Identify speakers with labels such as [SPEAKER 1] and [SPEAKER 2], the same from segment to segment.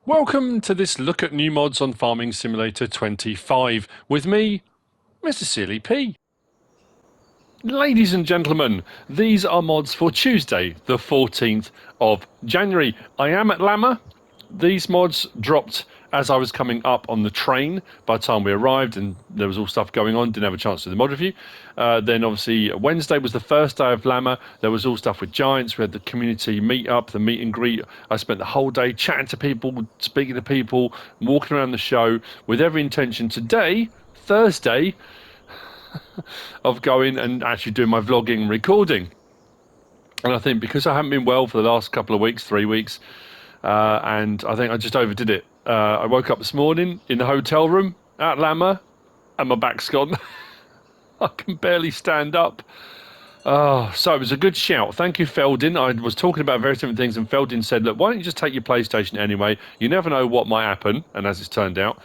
[SPEAKER 1] Welcome to this look at new mods on Farming Simulator 25 with me, MrSealyp. Ladies and gentlemen, these are mods for Tuesday, the 14th of January. I am at Lammer. These mods dropped as I was coming up on the train by the time we arrived, and there was all stuff going on. Didn't have a chance to do the mod review. Then obviously Wednesday was the first day of Lammer. There was all stuff with Giants. We had the community meet up, the meet and greet. I spent the whole day chatting to people, speaking to people, walking around the show with every intention today, Thursday, of going and actually doing my vlogging and recording. And I think because I haven't been well for the last couple of weeks, 3 weeks, and I think I just overdid it. I woke up this morning in the hotel room at Lammer and my back's gone. I can barely stand up. So it was a good shout. Thank you, Feldin. I was talking about various different things, and Feldin said, look, why don't you just take your PlayStation anyway? You never know what might happen. And as it's turned out,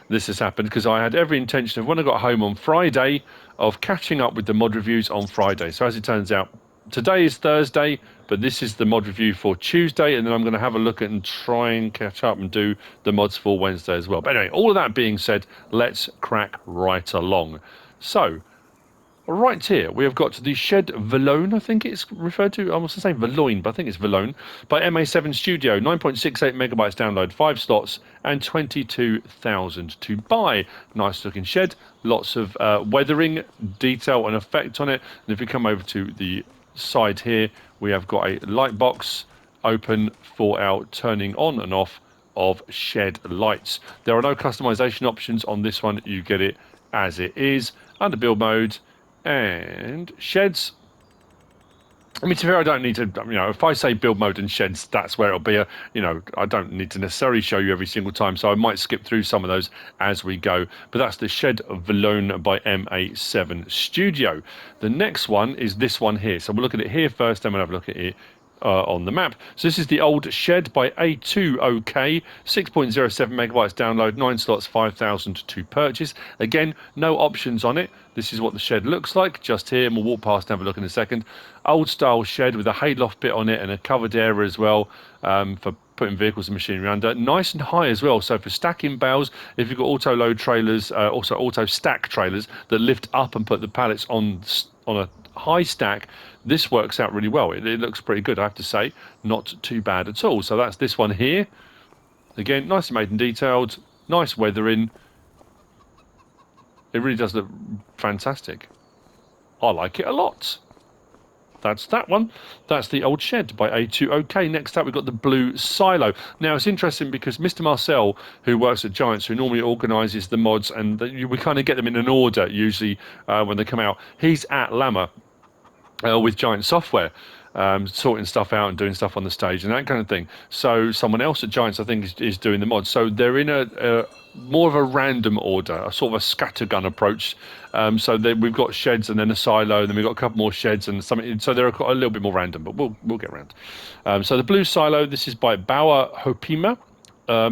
[SPEAKER 1] this has happened because I had every intention of, when I got home on Friday, of catching up with the mod reviews on Friday. So as it turns out, today is Thursday, but this is the mod review for Tuesday, and then I'm going to have a look at and try and catch up and do the mods for Wednesday as well. But anyway, all of that being said, let's crack right along. So, right here, we have got the Shed Vologne, I think it's referred to. I was going to say Vologne, but I think it's Vologne, by MA7 Studio. 9.68 megabytes download, 5 slots, and 22,000 to buy. Nice looking shed, lots of weathering, detail and effect on it. And if we come over to the side here, we have got a light box open for our turning on and off of shed lights. There are no customization options on this one. You get it as it is under build mode. And sheds, I mean, to be fair, I don't need to, if I say build mode and sheds, that's where it'll be. I don't need to necessarily show you every single time, so I might skip through some of those as we go. But that's the Shed Vologne by MA7 Studio. The next one is this one here. So we'll look at it here first, then we'll have a look at it on the map. So this is the old Shed by A2OK, 6.07 megabytes download, 9 slots, 5,000 to purchase. Again, no options on it. This is what the shed looks like just here, and we'll walk past and have a look in a second. Old style shed with a hayloft bit on it and a covered area as well, for putting vehicles and machinery under. Nice and high as well, so for stacking bales, if you've got auto load trailers, also auto stack trailers that lift up and put the pallets on a high stack, this works out really well. It looks pretty good, I have to say. Not too bad at all. So that's this one here. Again, nicely made and detailed, nice weathering. It really does look fantastic. I like it a lot. That's that one. That's the old shed by A2OK. Next up, we've got the blue silo. Now, it's interesting because Mr. Marcel, who works at Giants, who normally organises the mods, and we kind of get them in an order, usually, when they come out. He's at Lammer with Giant Software, sorting stuff out and doing stuff on the stage and that kind of thing. So someone else at Giants, I think, is doing the mods. So they're in a more of a random order, a sort of a scattergun approach. So we've got sheds and then a silo, and then we've got a couple more sheds and something. So they're a little bit more random, but we'll get around. So the blue silo, this is by BauerHopema.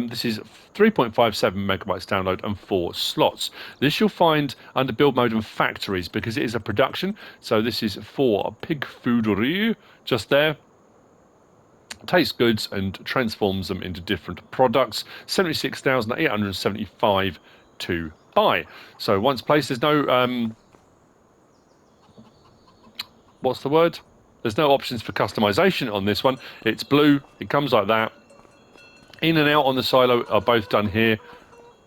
[SPEAKER 1] This is 3.57 megabytes download and 4 slots. This you'll find under build mode and factories because it is a production. So this is for pig foodery, just there. Takes goods and transforms them into different products. 76,875 to buy. So once placed, there's no what's the word? There's no options for customization on this one. It's blue. It comes like that. In and out on the silo are both done here,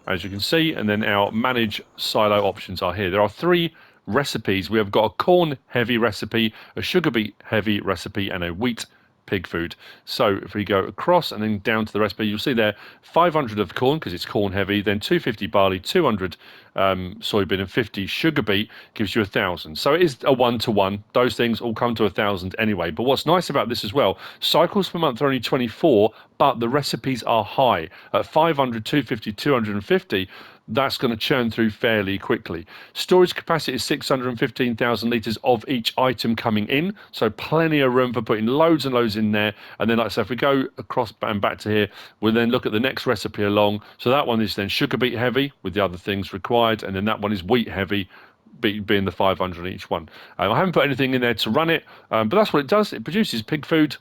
[SPEAKER 1] as you can see, and then our manage silo options are here. There are 3 recipes. We have got a corn heavy recipe, a sugar beet heavy recipe, and a wheat pig food. So if we go across and then down to the recipe, you'll see there 500 of corn because it's corn heavy, then 250 barley, 200 soybean, and 50 sugar beet gives you 1,000. So it is a 1-to-1. Those things all come to 1,000 anyway. But what's nice about this as well, cycles per month are only 24, but the recipes are high at 500, 250, 250. That's going to churn through fairly quickly. Storage capacity is 615,000 litres of each item coming in, so plenty of room for putting loads and loads in there. And then, like I said, if we go across and back to here, we'll then look at the next recipe along. So that one is then sugar beet heavy with the other things required, and then that one is wheat heavy, being the 500 in each one. I haven't put anything in there to run it, but that's what it does. It produces pig food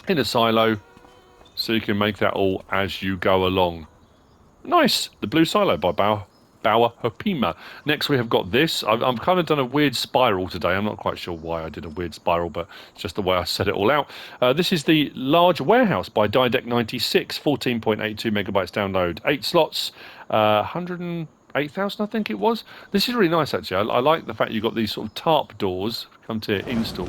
[SPEAKER 1] in a silo so you can make that all as you go along. Nice. The blue silo by BauerHopema. Next we have got this. I've kind of done a weird spiral today. I'm not quite sure why I did a weird spiral, but it's just the way I set it all out. This is the large warehouse by Didec96, 14.82 megabytes download, 8 slots, 108,000 I think it was. This is really nice actually. I like the fact you've got these sort of tarp doors. Come to install.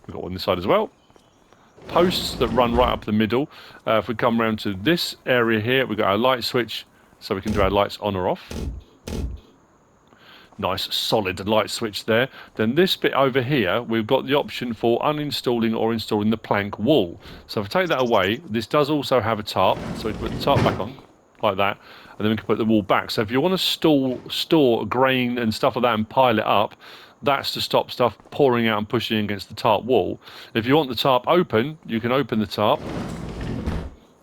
[SPEAKER 1] We've got one on this side as well. Posts that run right up the middle. If we come around to this area here, we've got our light switch, so we can do our lights on or off. Nice solid light switch there. Then this bit over here, we've got the option for uninstalling or installing the plank wall. So if I take that away, this does also have a tarp, so we can put the tarp back on, like that, and then we can put the wall back. So if you want to store grain and stuff like that and pile it up, that's to stop stuff pouring out and pushing against the tarp wall. If you want the tarp open, you can open the tarp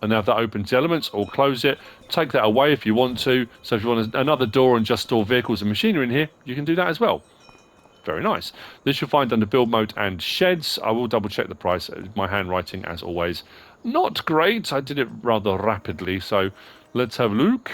[SPEAKER 1] and have that open to elements, or close it. Take that away if you want to. So if you want another door and just store vehicles and machinery in here, you can do that as well. Very nice. This you'll find under build mode and sheds. I will double check the price. My handwriting, as always, not great. I did it rather rapidly, so let's have a look.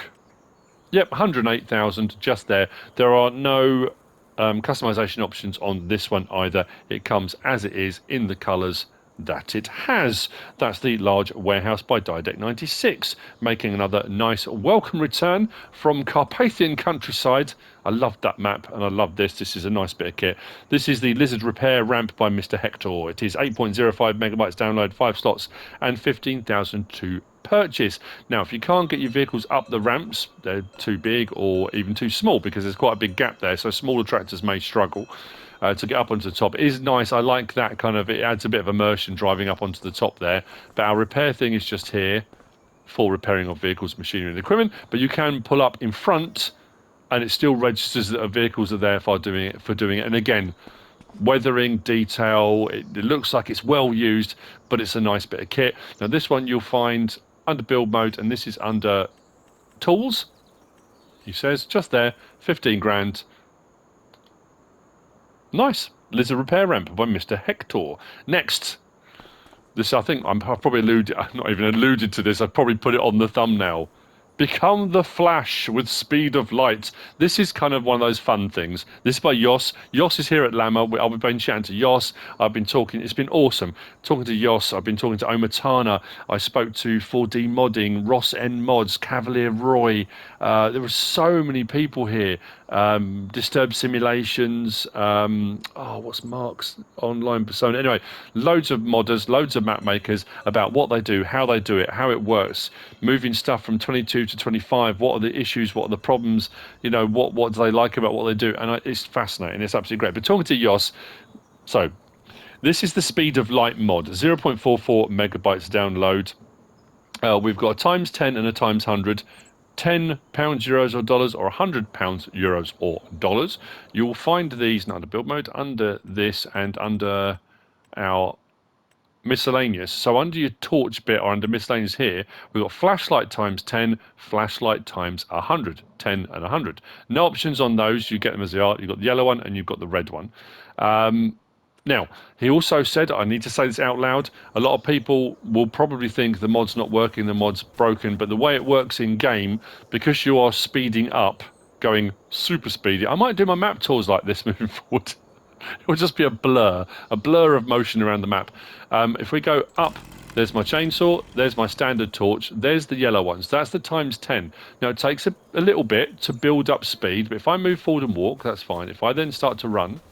[SPEAKER 1] Yep, 108,000 just there. There are no customization options on this one either. It comes as it is in the colours that it has. That's the large warehouse by Didec96, making another nice welcome return from Carpathian countryside. I loved that map and I love this. This is a nice bit of kit. This is the Lizard Repair Ramp by MrHector. It is 8.05 megabytes download, 5 slots and 15,000 to purchase. Now if you can't get your vehicles up the ramps, they're too big or even too small, because there's quite a big gap there, so smaller tractors may struggle to get up onto the top. It is nice. I like that kind of, it adds a bit of immersion driving up onto the top there. But our repair thing is just here for repairing of vehicles, machinery and equipment, but you can pull up in front and it still registers that vehicles are there for doing it. And again, weathering, detail, it looks like it's well used, but it's a nice bit of kit. Now this one you'll find under build mode, and this is under tools. He says just there, 15 grand. Nice. Lizard Repair Ramp by MrHector. Next, this I think I've probably not even alluded to this. I've probably put it on the thumbnail. Become the Flash with speed of light. This is kind of one of those fun things. This is by Jos. Jos is here at Lama. I've been chatting to Jos. I've been talking. It's been awesome. Talking to Jos. I've been talking to Omatana. I spoke to 4D Modding, Ross N Mods, Cavalier Roy. There were so many people here. Disturbed Simulations. What's Mark's online persona? Anyway, loads of modders, loads of map makers about what they do, how they do it, how it works, moving stuff from 22 to 25. What are the issues? What are the problems? You know, what do they like about what they do? And it's fascinating. It's absolutely great. But talking to Jos, so this is the speed of light mod, 0.44 megabytes download. We've got a times 10 and a times 100. £10, euros or dollars, or £100, euros or dollars. You will find these not under build mode, under this and under our miscellaneous. So under your torch bit or under miscellaneous here, we've got flashlight times 10, flashlight times 100, 10 and 100. No options on those. You get them as they are. You've got the yellow one and you've got the red one. Now, he also said, I need to say this out loud, a lot of people will probably think the mod's not working, the mod's broken, but the way it works in game, because you are speeding up, going super speedy, I might do my map tours like this moving forward. It will just be a blur of motion around the map. If we go up, there's my chainsaw, there's my standard torch, there's the yellow ones. That's the times 10. Now, it takes a little bit to build up speed, but if I move forward and walk, that's fine. If I then start to run,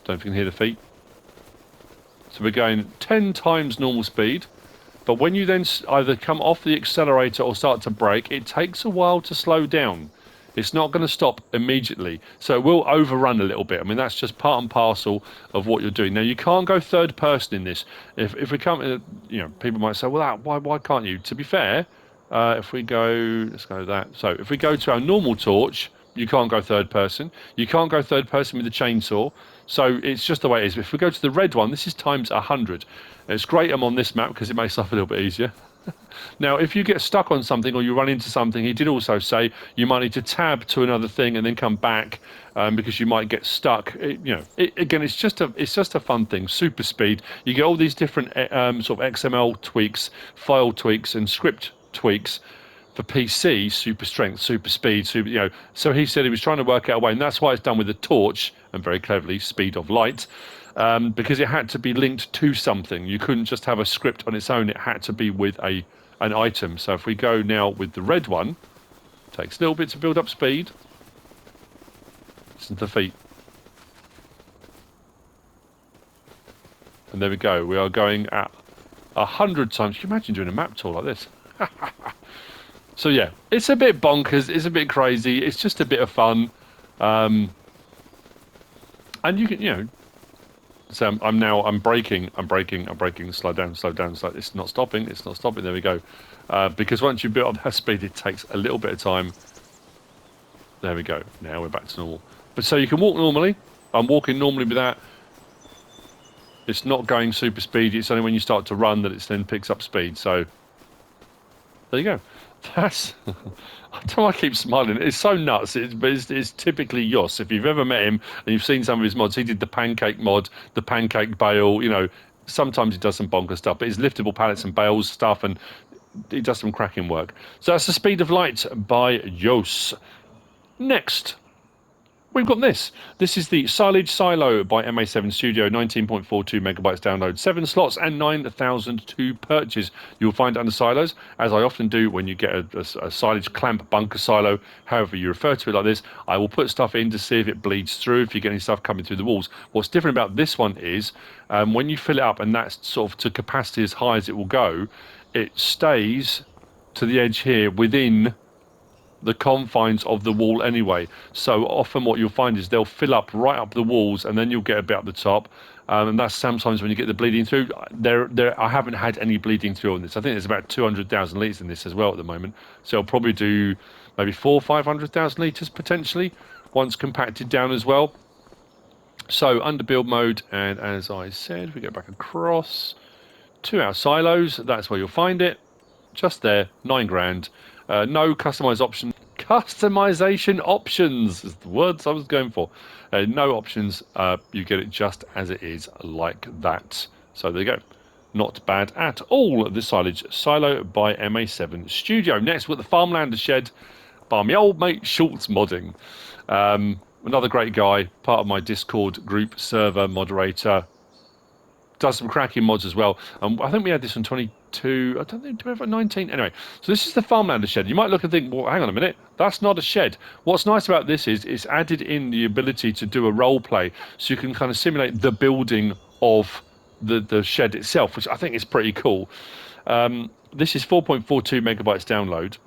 [SPEAKER 1] don't know if you can hear the feet. So we're going 10 times normal speed. But when you then either come off the accelerator or start to brake, it takes a while to slow down. It's not going to stop immediately. So it will overrun a little bit. I mean, that's just part and parcel of what you're doing. Now, you can't go third person in this. If we come, you know, people might say, well, why can't you? To be fair, if we go, let's go to that. So if we go to our normal torch, you can't go third person. You can't go third person with the chainsaw. So it's just the way it is. If we go to the red one, this is times 100. It's great I'm on this map because it makes life a little bit easier. Now, if you get stuck on something or you run into something, he did also say you might need to tab to another thing and then come back because you might get stuck. Again, it's just a fun thing. Super speed. You get all these different sort of XML tweaks, file tweaks, and script tweaks. For PC, super strength, super speed, So he said he was trying to work out a way, and that's why it's done with a torch, and very cleverly, speed of light, because it had to be linked to something. You couldn't just have a script on its own. It had to be with an item. So if we go now with the red one, takes a little bit to build up speed. Listen to the feet. And there we go. We are going at 100 times. Can you imagine doing a map tour like this? So yeah, it's a bit bonkers, it's a bit crazy, it's just a bit of fun. And you can, so I'm braking, slow down, it's not stopping, there we go. Because once you build up that speed, it takes a little bit of time. There we go, now we're back to normal. But so you can walk normally, I'm walking normally with that. It's not going super speedy, it's only when you start to run that it then picks up speed, so there you go. That's I don't know why I keep smiling. It's so nuts. It's typically Yoss. If you've ever met him and you've seen some of his mods, he did the pancake mod, the pancake bale. Sometimes he does some bonker stuff, but his liftable pallets and bales stuff, and he does some cracking work. So that's the Speed of Light by Yoss. Next, we've got this. This is the Silage Silo by MA7 Studio, 19.42 megabytes download, 7 slots and 9,000 to purchase. You'll find under silos, as I often do when you get a silage clamp bunker silo, however you refer to it like this, I will put stuff in to see if it bleeds through, if you get any stuff coming through the walls. What's different about this one is when you fill it up, and that's sort of to capacity as high as it will go, it stays to the edge here within the confines of the wall anyway. So often what you'll find is they'll fill up right up the walls and then you'll get a bit up the top. And that's sometimes when you get the bleeding through. I haven't had any bleeding through on this. I think there's about 200,000 litres in this as well at the moment. So I'll probably do maybe 400,000 or 500,000 litres potentially once compacted down as well. So under build mode, and as I said, we go back across to our silos. That's where you'll find it. Just there, 9 grand. No customization options is the words I was going for. No options. You get it just as it is, like that. So there you go. Not bad at all. The Silage Silo by MA7 Studio. Next, we've got the Farmlander Shed by my old mate Schultz Modding. Another great guy, part of my Discord group server moderator. Does some cracking mods as well. I think we had this on 22. I don't think, do we have a 19? Anyway, so this is the Farmlander Shed. You might look and think, well, hang on a minute, that's not a shed. What's nice about this is it's added in the ability to do a role play, so you can kind of simulate the building of the shed itself, which I think is pretty cool. This is 4.42 megabytes download.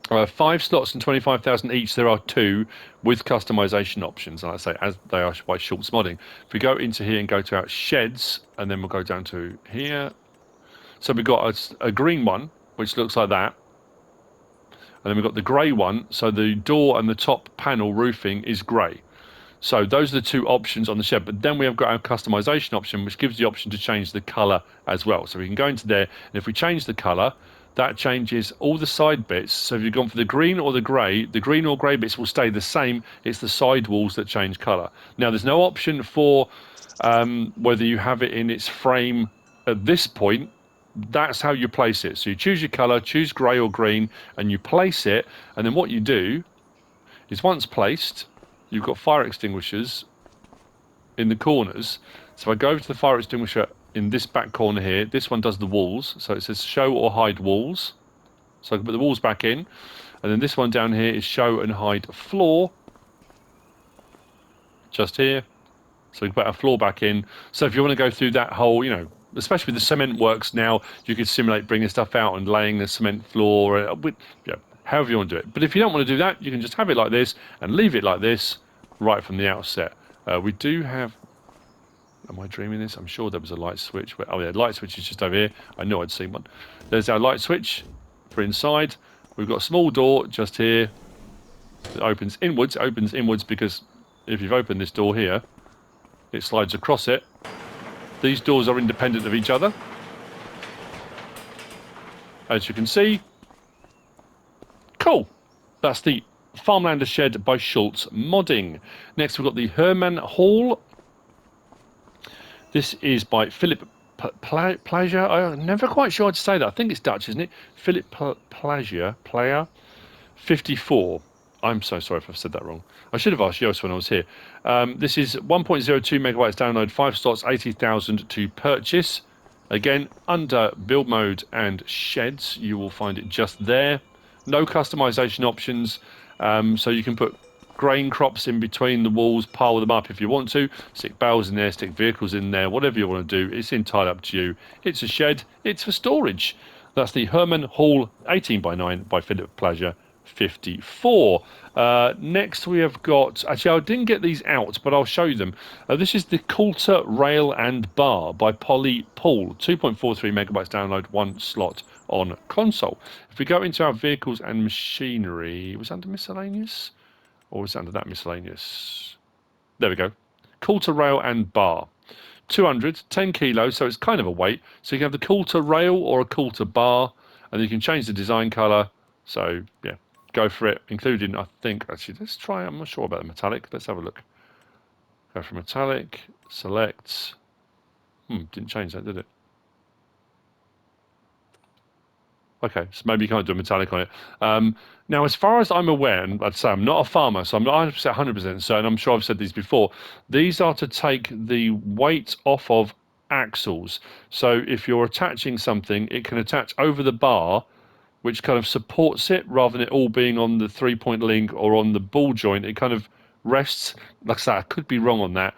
[SPEAKER 1] 5 slots and 25,000 each. There are 2 with customization options, and I say as they are by Schultz Modding. If we go into here and go to our sheds, and then we'll go down to here. So we've got a green one, which looks like that, and then we've got the grey one. So the door and the top panel roofing is grey. So those are the 2 options on the shed. But then we have got our customization option, which gives the option to change the colour as well. So we can go into there, and if we change the colour, that changes all the side bits. So if you've gone for the green or the green or grey bits will stay the same. It's the side walls that change colour. Now, there's no option for whether you have it in its frame at this point. That's how you place it. So you choose your colour, choose grey or green, and you place it. And then what you do is once placed, you've got fire extinguishers in the corners. So I go over to the fire extinguisher in this back corner here. This one does the walls, so it says show or hide walls, so I can put the walls back in. And then this one down here is show and hide floor, just here, so we can put our floor back in. So if you want to go through that whole, especially with the cement works now, you could simulate bringing stuff out and laying the cement floor, however you want to do it. But if you don't want to do that, you can just have it like this and leave it like this right from the outset. We do have, am I dreaming this? I'm sure there was a light switch. Oh yeah, light switch is just over here. I knew I'd seen one. There's our light switch for inside. We've got a small door just here. It opens inwards. It opens inwards because if you've opened this door here, it slides across it. These doors are independent of each other. as you can see. Cool. That's the Farmlander Shed by Schultz Modding. Next, we've got the Hörmann Hall. This is by Filip Plajer. I'm never quite sure how to say that. I think it's Dutch, isn't it? Filip plajer 54. I'm so sorry if I've said that wrong. I should have asked Jos when I was here. This is 1.02 megabytes download, 5 slots, 80,000 to purchase. Again, under build mode and sheds, you will find it just there. No customization options, so you can put grain crops in between the walls, pile them up if you want to, stick bales in there, stick vehicles in there, whatever you want to do. It's entirely up to you. It's a shed. It's for storage. That's the Hörmann Hall 18x9 by Filip Plajer 54. Next we have got, actually I didn't get these out, but I'll show you them. This is the Coulter Rail Bar by Polly Paul, 2.43 megabytes download, 1 slot on console. If we go into our vehicles and machinery, was it under miscellaneous? Or was it under that miscellaneous? There we go. Coulter Rail Bar. 200, 10 kilos, so it's kind of a weight. So you can have the Coulter Rail or a Coulter Bar, and you can change the design colour. So, yeah, go for it, including, I think, actually, let's try, I'm not sure about the metallic. Let's have a look. Go for metallic, select. Didn't change that, did it? Okay, so maybe you can't do a metallic on it. Now, as far as I'm aware, and I'd say I'm not a farmer, so I'm not 100% certain, I'm sure I've said these before, these are to take the weight off of axles. So if you're attaching something, it can attach over the bar, which kind of supports it, rather than it all being on the 3-point link or on the ball joint. It kind of rests. Like I say, I could be wrong on that.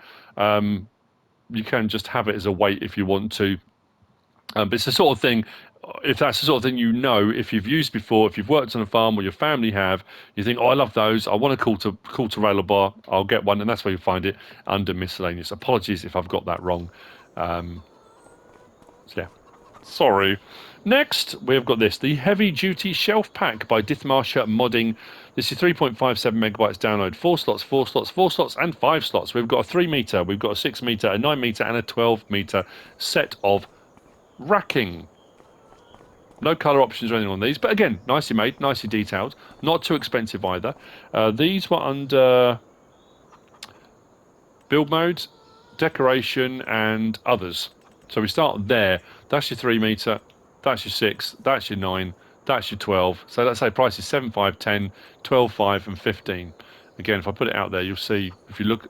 [SPEAKER 1] You can just have it as a weight if you want to. But it's the sort of thing, if that's the sort of thing you know, if you've used before, if you've worked on a farm or your family have, you think, oh, I love those, I want a Coulter Rail Bar, I'll get one, and that's where you find it, under miscellaneous. Apologies if I've got that wrong. So yeah, sorry. Next, we've got this, the Heavy Duty Shelf Pack by Dithmarscher Modding. This is 3.57 megabytes download, 4 slots, 4 slots, 4 slots, and 5 slots. We've got a 3 metre, we've got a 6 metre, a 9 metre, and a 12 metre set of racking. No colour options or anything on these, but again, nicely made, nicely detailed, not too expensive either. These were under build mode, decoration, and others. So we start there. That's your 3 metre, that's your 6, that's your 9, that's your 12. So let's say price is 7, 5, 10, 12, 5, and 15. Again, if I put it out there, you'll see, if you look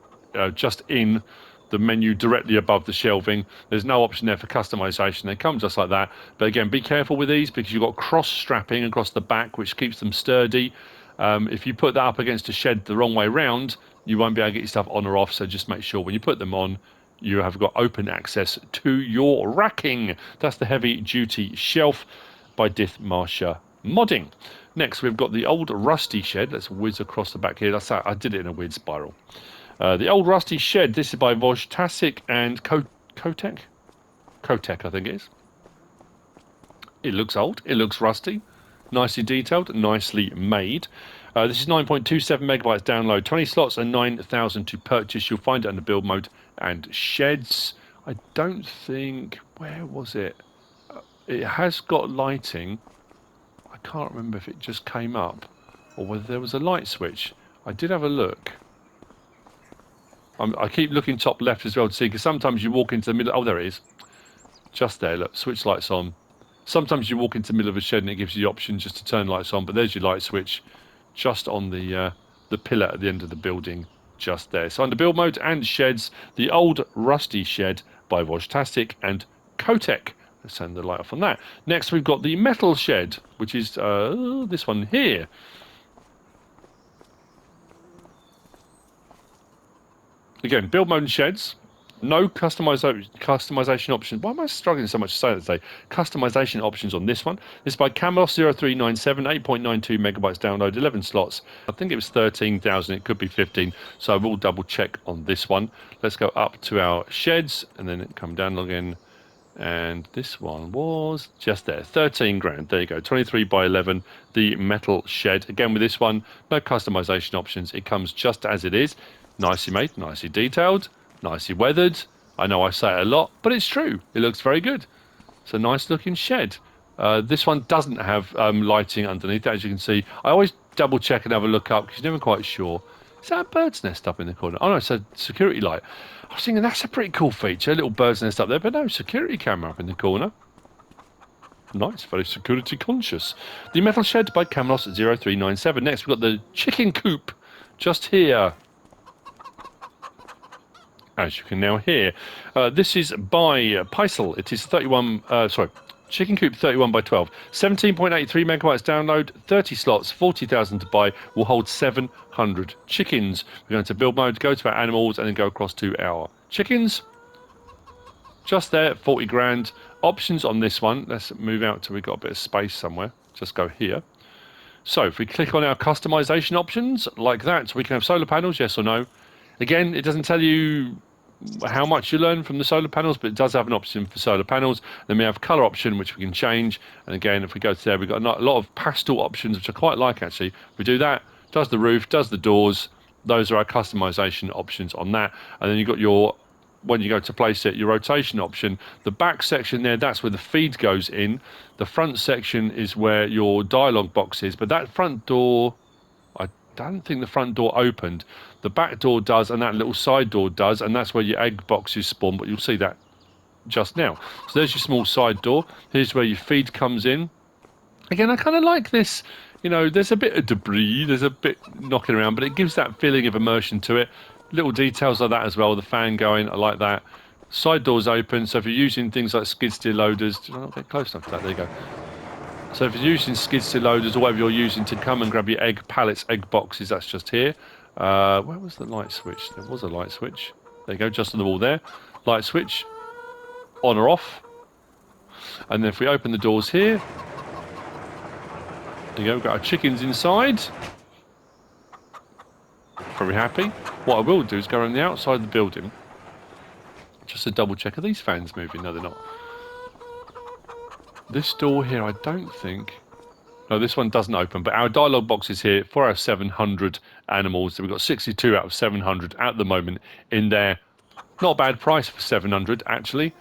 [SPEAKER 1] just in the menu directly above the shelving, there's no option there for customization. They come just like that. But again, be careful with these, because you've got cross strapping across the back, which keeps them sturdy. If you put that up against a shed the wrong way round, you won't be able to get your stuff on or off. So just make sure when you put them on, you have got open access to your racking. That's the Heavy Duty Shelf by Dithmarscher Modding. Next, we've got the Old Rusty Shed. Let's whiz across the back here. I did it in a weird spiral. The Old Rusty Shed. This is by wojtasik and Cotek, I think it is. It looks old. It looks rusty. Nicely detailed. Nicely made. This is 9.27 megabytes download, 20 slots and 9,000 to purchase. You'll find it under build mode and sheds. I don't think... Where was it? It has got lighting. I can't remember if it just came up or whether there was a light switch. I did have a look. I keep looking top left as well to see, because sometimes you walk into the middle... Oh, there it is. Just there, look. Switch lights on. Sometimes you walk into the middle of a shed and it gives you the option just to turn lights on, but there's your light switch just on the pillar at the end of the building, just there. So under build mode and sheds, the Old Rusty Shed by wojtasik and Cotek. Let's turn the light off on that. Next, we've got the Metal Shed, which is this one here. Again, build mode and sheds. No customization options. Why am I struggling so much to say that today? Customization options on this one. This is by Camelos 0397, 8.92 megabytes download, 11 slots. I think it was 13,000. It could be 15. So I will double check on this one. Let's go up to our sheds and then come down again. And this one was just there, 13 grand. There you go, 23 by 11, the Metal Shed. Again, with this one, no customization options. It comes just as it is. Nicely made, nicely detailed, nicely weathered. I know I say it a lot, but it's true. It looks very good. It's a nice looking shed. This one doesn't have lighting underneath, as you can see. I always double check and have a look up because you're never quite sure. Is that a bird's nest up in the corner? Oh no, it's a security light. I was thinking that's a pretty cool feature, a little bird's nest up there, but no, security camera up in the corner. Nice, very security conscious. The Metal Shed by Camelos 0397. Next, we've got the chicken coop just here. As you can now hear. This is by Piesel. It is Chicken Coop 31 by 12. 17.83 megabytes download, 30 slots, 40,000 to buy, will hold 700 chickens. We're going to build mode, go to our animals, and then go across to our chickens. Just there, 40 grand. Options on this one. Let's move out till we've got a bit of space somewhere. Just go here. So if we click on our customization options like that, we can have solar panels, yes or no. Again, it doesn't tell you how much you learn from the solar panels, but it does have an option for solar panels. Then we have color option, which we can change. And again, if we go to there, we've got a lot of pastel options, which I quite like actually. If we do that, does the roof, does the doors. Those are our customization options on that. And then you've got your, when you go to place it, your rotation option. The back section there, that's where the feed goes in. The front section is where your dialogue box is. But that front door, I don't think the front door opened. The back door does, and that little side door does, and that's where your egg boxes spawn, but you'll see that just now. So there's your small side door. Here's where your feed comes in. Again, I kind of like this. You know, there's a bit of debris, there's a bit knocking around, but it gives that feeling of immersion to it. Little details like that as well, the fan going, I like that. Side doors open, so if you're using things like skid steer loaders, did I not get close enough to that? There you go. So if you're using skid steer loaders or whatever you're using to come and grab your egg pallets, egg boxes, that's just here. Where was the light switch? There was a light switch. There you go, just on the wall there. Light switch, on or off. And then if we open the doors here, there you go, we've got our chickens inside. Very happy. What I will do is go around the outside of the building just to double check. Are these fans moving? No, they're not. This door here, I don't think... No, this one doesn't open, but our dialogue box is here for our 700 animals. So we've got 62 out of 700 at the moment in there. Not a bad price for 700, actually.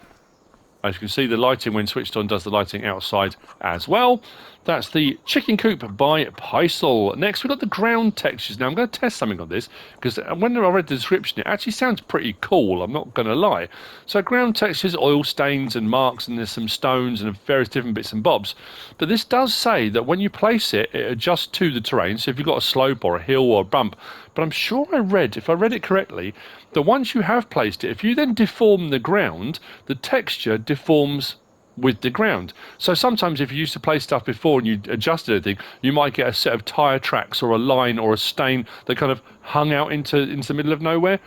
[SPEAKER 1] As you can see, the lighting, when switched on, does the lighting outside as well. That's the chicken coop by Piesel. Next, we've got the ground textures. Now, I'm going to test something on this, because when I read the description, it actually sounds pretty cool, I'm not going to lie. So, ground textures, oil stains and marks, and there's some stones and various different bits and bobs. But this does say that when you place it, it adjusts to the terrain. So, if you've got a slope or a hill or a bump, but I'm sure if I read it correctly, that once you have placed it, if you then deform the ground, the texture deforms with the ground. So sometimes if you used to place stuff before and you adjusted anything, you might get a set of tyre tracks or a line or a stain that kind of hung out into the middle of nowhere.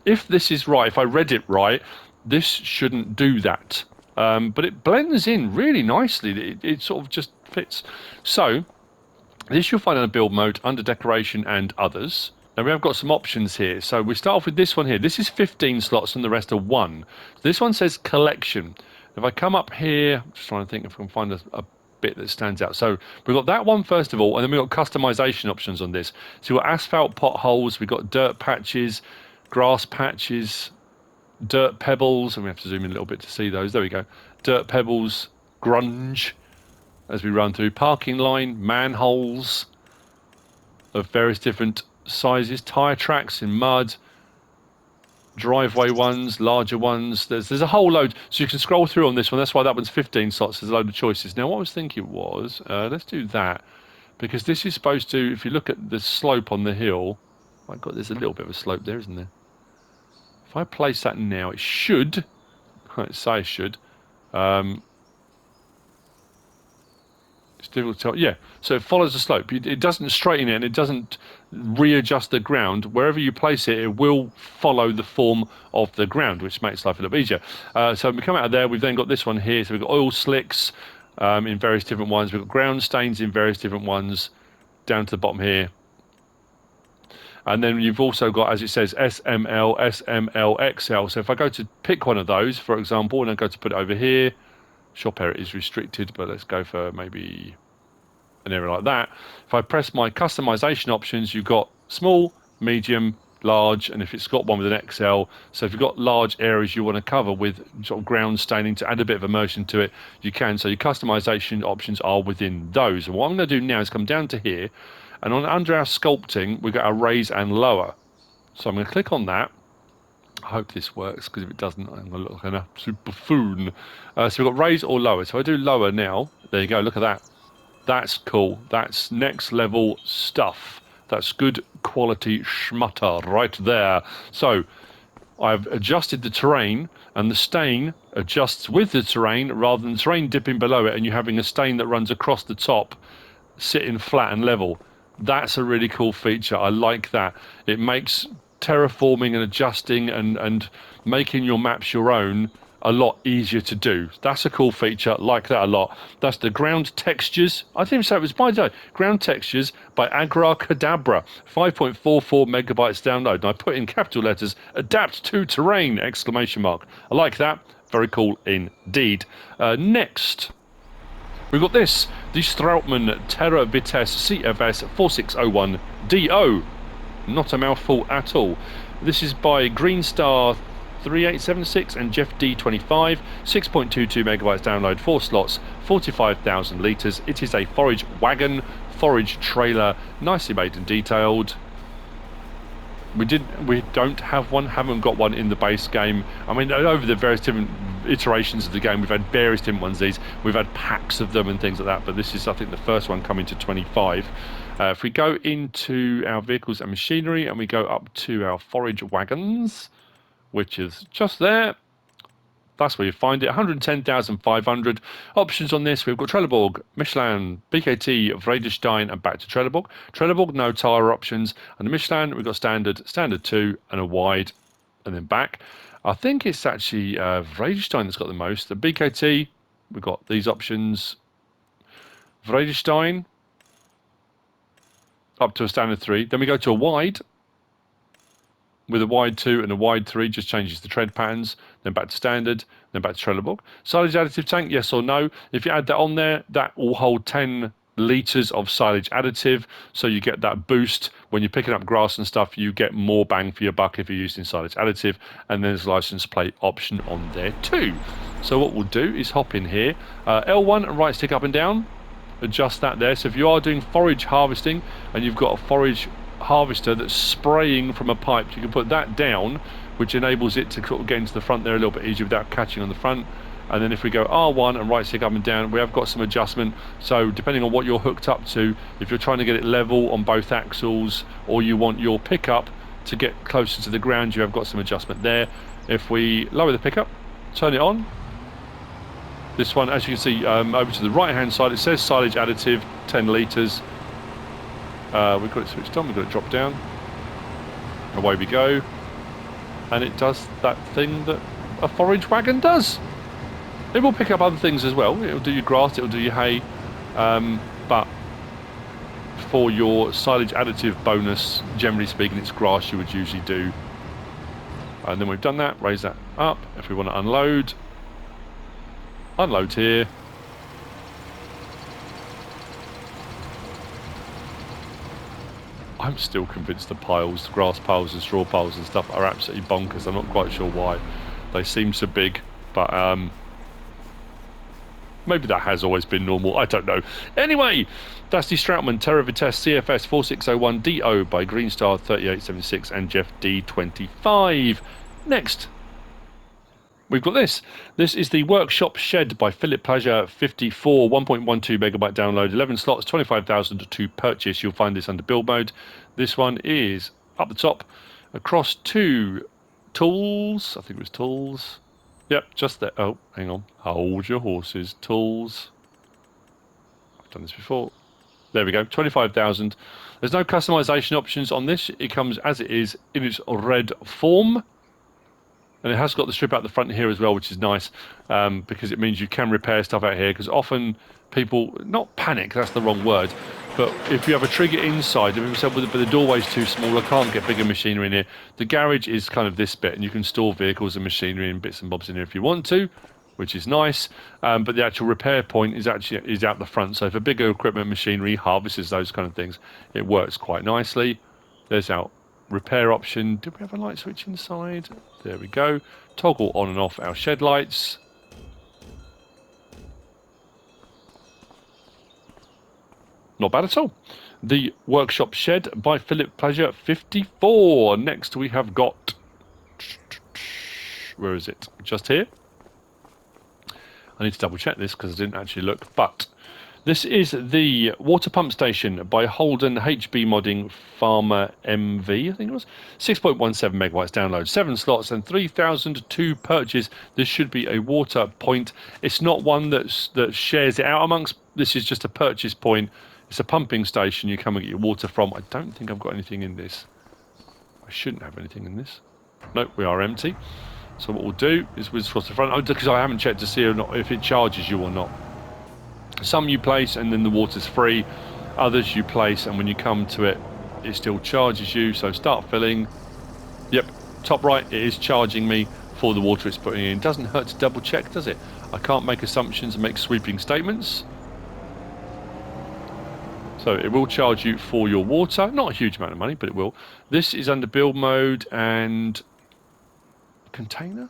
[SPEAKER 1] If this is right, if I read it right, this shouldn't do that. But it blends in really nicely. It sort of just fits. So this you'll find in a build mode under decoration and others. Now we have got some options here. So we start off with this one here. This is 15 slots and the rest are 1. So this one says collection. If I come up here, I'm just trying to think if I can find a bit that stands out. So we've got that one first of all, and then we've got customization options on this. So we've got asphalt potholes, we've got dirt patches, grass patches, dirt pebbles, and we have to zoom in a little bit to see those. There we go. Dirt pebbles, grunge, as we run through. Parking line, manholes of various different sizes, tyre tracks in mud, driveway ones, larger ones. There's a whole load, so you can scroll through on this one. That's why that one's 15 slots. There's a load of choices. Now what I was thinking was, let's do that, because this is supposed to, if you look at the slope on the hill, my God, there's a little bit of a slope there, isn't there? If I place that now, it should, let's say it should, it's difficult to tell. Yeah, so it follows the slope. It doesn't straighten it, and it doesn't readjust the ground. Wherever you place it, it will follow the form of the ground, which makes life a little easier. So we come out of there. We've then got this one here. So we've got oil slicks in various different ones. We've got ground stains in various different ones down to the bottom here. And then you've also got, as it says, SML, SML, XL. So if I go to pick one of those, for example, and I go to put it over here, shop area is restricted, but let's go for maybe an area like that. If I press my customization options, you've got small, medium, large, and if it's got one with an XL, so if you've got large areas you want to cover with sort of ground staining to add a bit of immersion to it, you can. So your customization options are within those. And what I'm going to do now is come down to here, and under our sculpting, we've got our raise and lower. So I'm going to click on that. I hope this works, because if it doesn't, I'm going to look like an absolute buffoon. So we've got raise or lower. So I do lower now. There you go. Look at that. That's cool. That's next level stuff. That's good quality schmutter right there. So I've adjusted the terrain, and the stain adjusts with the terrain rather than the terrain dipping below it and you having a stain that runs across the top, sitting flat and level. That's a really cool feature. I like that. It makes terraforming and adjusting and making your maps your own a lot easier to do. That's a cool feature. Like that a lot. That's the ground textures. I didn't even say it was by day. Ground textures by AgrarKadabra. 5.44 megabytes download. And I put in capital letters, adapt to terrain, exclamation mark. I like that. Very cool indeed. Next, we've got this. The Strautmann Tera-Vitesse CFS 4601DO. Not a mouthful at all. This is by Greenstar 3876 and Jeff D25, 6.22 megabytes download, 4 slots, 45,000 litres. It is a forage wagon, forage trailer, nicely made and detailed. We don't have one, haven't got one in the base game. I mean, over the various different iterations of the game, we've had various different ones. We've had packs of them and things like that, but this is, I think, the first one coming to 25. If we go into our vehicles and machinery and we go up to our forage wagons, which is just there, that's where you find it. 110,500 options on this. We've got Trelleborg, Michelin, BKT, Vredestein, and back to Trelleborg. Trelleborg, no tyre options. And the Michelin, we've got standard, standard 2, and a wide, and then back. I think it's actually Vredestein that's got the most. The BKT, we've got these options. Vredestein, up to a standard 3. Then we go to a wide, with a wide 2 and a wide 3, just changes the tread patterns, then back to standard, then back to Trelleborg. Silage additive tank, yes or no? If you add that on there, that will hold 10 litres of silage additive, so you get that boost. When you're picking up grass and stuff, you get more bang for your buck if you're using silage additive, and then there's a license plate option on there too. So what we'll do is hop in here, L1 and right stick up and down, adjust that there. So if you are doing forage harvesting and you've got a forage harvester that's spraying from a pipe, you can put that down, which enables it to sort of get into the front there a little bit easier without catching on the front. And then if we go R1 and right stick up and down, we have got some adjustment. So depending on what you're hooked up to, if you're trying to get it level on both axles, or you want your pickup to get closer to the ground, you have got some adjustment there. If we lower the pickup, turn it on, this one, as you can see, over to the right hand side, it says silage additive 10 litres. We've got it switched on, we've got it dropped down, away we go, and it does that thing that a forage wagon does. It will pick up other things as well. It'll do your grass, it'll do your hay, but for your silage additive bonus, generally speaking, it's grass you would usually do. And then we've done that, raise that up. If we want to unload here. I'm still convinced the piles, grass piles and straw piles and stuff are absolutely bonkers. I'm not quite sure why. They seem so big, but maybe that has always been normal. I don't know. Anyway, that's the Strautmann Tera-Vitesse CFS 4601DO by Greenstar 3876 and Jeff D25. Next, we've got this. This is the Workshop Shed by Philip Plajer 54, 1.12 megabyte download, 11 slots, 25,000 to purchase. You'll find this under build mode. This one is up the top, across to tools. I think it was tools. Yep, just there. Oh, hang on. Hold your horses. Tools. I've done this before. There we go. 25,000. There's no customization options on this. It comes as it is in its red form. And it has got the strip out the front here as well, which is nice, because it means you can repair stuff out here. Because often people, not panic, that's the wrong word, but if you have a trigger inside, if you say, but the doorway's too small, I can't get bigger machinery in here. The garage is kind of this bit, and you can store vehicles and machinery and bits and bobs in here if you want to, which is nice. But the actual repair point is out the front. So for bigger equipment, machinery, harvesters, those kind of things, it works quite nicely. There's our repair option. Did we have a light switch inside? There we go. Toggle on and off our shed lights. Not bad at all. The workshop shed by Philip, pleasure 54. Next we have got... Where is it? Just here? I need to double check this because I didn't actually look. But this is the water pump station by Holden HB Modding Farmer MV, I think it was. 6.17 megawatts download, 7 slots and 3,002 purchase. This should be a water point. It's not one that shares it out amongst. This is just a purchase point. It's a pumping station you come and get your water from. I don't think I've got anything in this. I shouldn't have anything in this. Nope, we are empty. So what we'll do is we'll cross the front, because I haven't checked to see if it charges you or not. Some you place and then the water's free. Others you place and when you come to it, it still charges you. So start filling. Yep, top right, it is charging me for the water it's putting in. Doesn't hurt to double check, does it? I can't make assumptions and make sweeping statements. So it will charge you for your water. Not a huge amount of money, but it will. This is under build mode and container.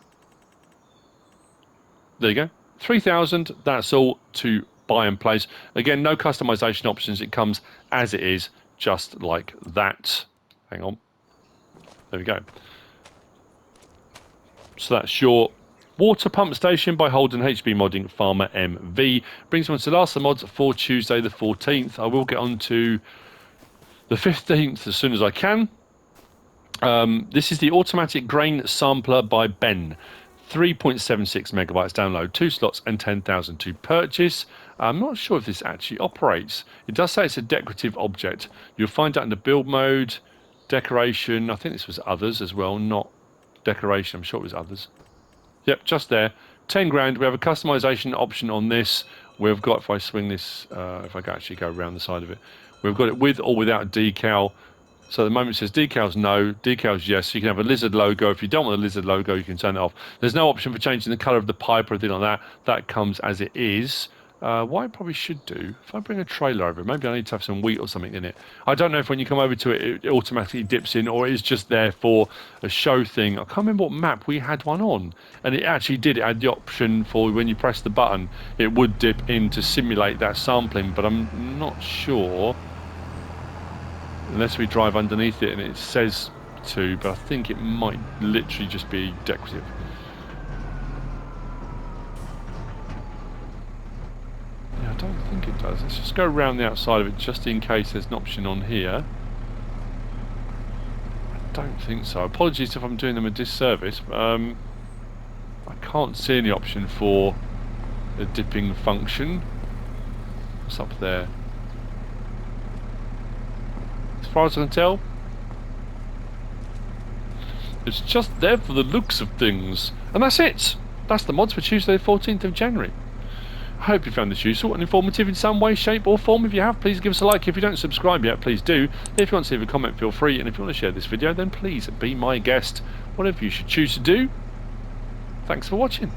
[SPEAKER 1] There you go. 3,000. That's all to buy and place. Again, no customization options. It comes as it is, just like that. Hang on. There we go. So that's your water pump station by Holden HB Modding Farmer MV. Brings me on to the last of the mods for Tuesday the 14th. I will get on to the 15th as soon as I can. This is the automatic grain sampler by Ben. 3.76 megabytes download, 2 slots and 10,000 to purchase. I'm not sure if this actually operates. It does say it's a decorative object. You'll find that under build mode, decoration. I think this was others as well, not decoration. I'm sure it was others. Yep, just there. 10 grand. We have a customization option on this. We've got, if I swing this, if I can actually go around the side of it, we've got it with or without decal. So at the moment it says decals no, decals yes. You can have a lizard logo. If you don't want a lizard logo, you can turn it off. There's no option for changing the colour of the pipe or anything like that. That comes as it is. What I probably should do, if I bring a trailer over, maybe I need to have some wheat or something in it. I don't know if when you come over to it, it automatically dips in or it's just there for a show thing. I can't remember what map we had one on. And it actually did. It had the option for when you press the button, it would dip in to simulate that sampling. But I'm not sure. Unless we drive underneath it and it says to, but I think it might literally just be decorative. Yeah, I don't think it does. Let's just go around the outside of it just in case there's an option on here. I don't think so. Apologies if I'm doing them a disservice. I can't see any option for a dipping function. What's up there? As far as I can tell, it's just there for the looks of things. And that's it. That's the mods for Tuesday the 14th of January. I hope you found this useful and informative in some way, shape or form. If you have, please give us a like. If you don't subscribe yet, please do. If you want to leave a comment, feel free. And if you want to share this video, then please be my guest. Whatever you should choose to do. Thanks for watching.